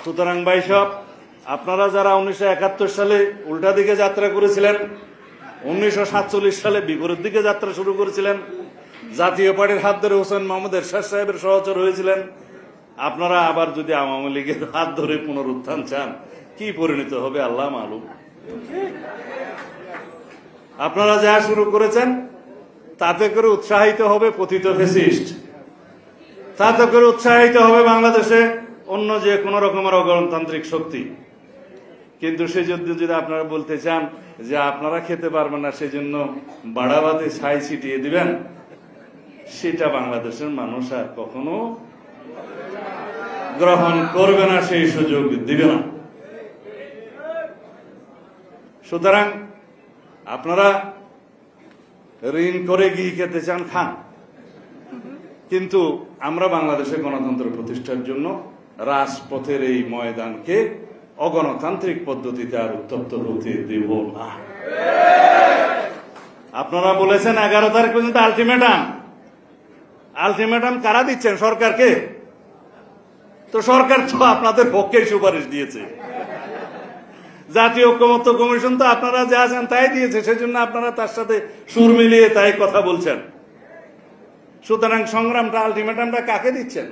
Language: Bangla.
সুতরাং ভাই সব আপনারা যারা 1971 সালে উল্টা দিকে যাত্রা করেছিলেন, 1947 সালে বিপরীত দিকে যাত্রা শুরু করেছিলেন, জাতীয় পার্টির হাত ধরে হোসেন মোহাম্মদ এরশাদ সাহেবের সহচর হয়েছিলেন, আপনারা আবার যদি আওয়ামী লীগের হাত ধরে পুনরুত্থান চান, কি পরিণত হবে আল্লাহ মালুম। আপনারা যা শুরু করেছেন তাতে করে উৎসাহিত হবে পতিত ফ্যাসিস্ট, তাতে করে উৎসাহিত হবে বাংলাদেশে অন্য যে কোনো রকমের অগণতান্ত্রিক শক্তি। কিন্তু সেজন্য যদি আপনারা বলতে চান যে আপনারা খেতে পারবেন না সেজন্য বাড়াবাতে ছাই ছিটিয়ে দিবেন, সেটা বাংলাদেশের মানুষ আর কখনো গ্রহণ করবে না, সেই সুযোগ দিবে না। সুতরাং আপনারা ঋণ করে ঘি খেতে চান, খান, কিন্তু আমরা বাংলাদেশে গণতন্ত্র প্রতিষ্ঠার জন্য রাজপথের এই ময়দানকে অগণতান্ত্রিক পদ্ধতিতে আর উত্তপ্ত হতে দেব না। আপনারা বলেছেন 11 তারিখ পর্যন্ত আলটিমেটাম। আলটিমেটাম কারা দিচ্ছেন? সরকারকে। তো সরকার তো আপনাদের পক্ষে সুপারিশ দিয়েছে, জাতীয় ঐক্যমত্য কমিশন তো আপনারা যা আছেন তাই দিয়েছে, সেজন্য আপনারা তার সাথে সুর মিলিয়ে তাই কথা বলছেন। সুতরাং সংগ্রামটা, আলটিমেটামটা কাকে দিচ্ছেন?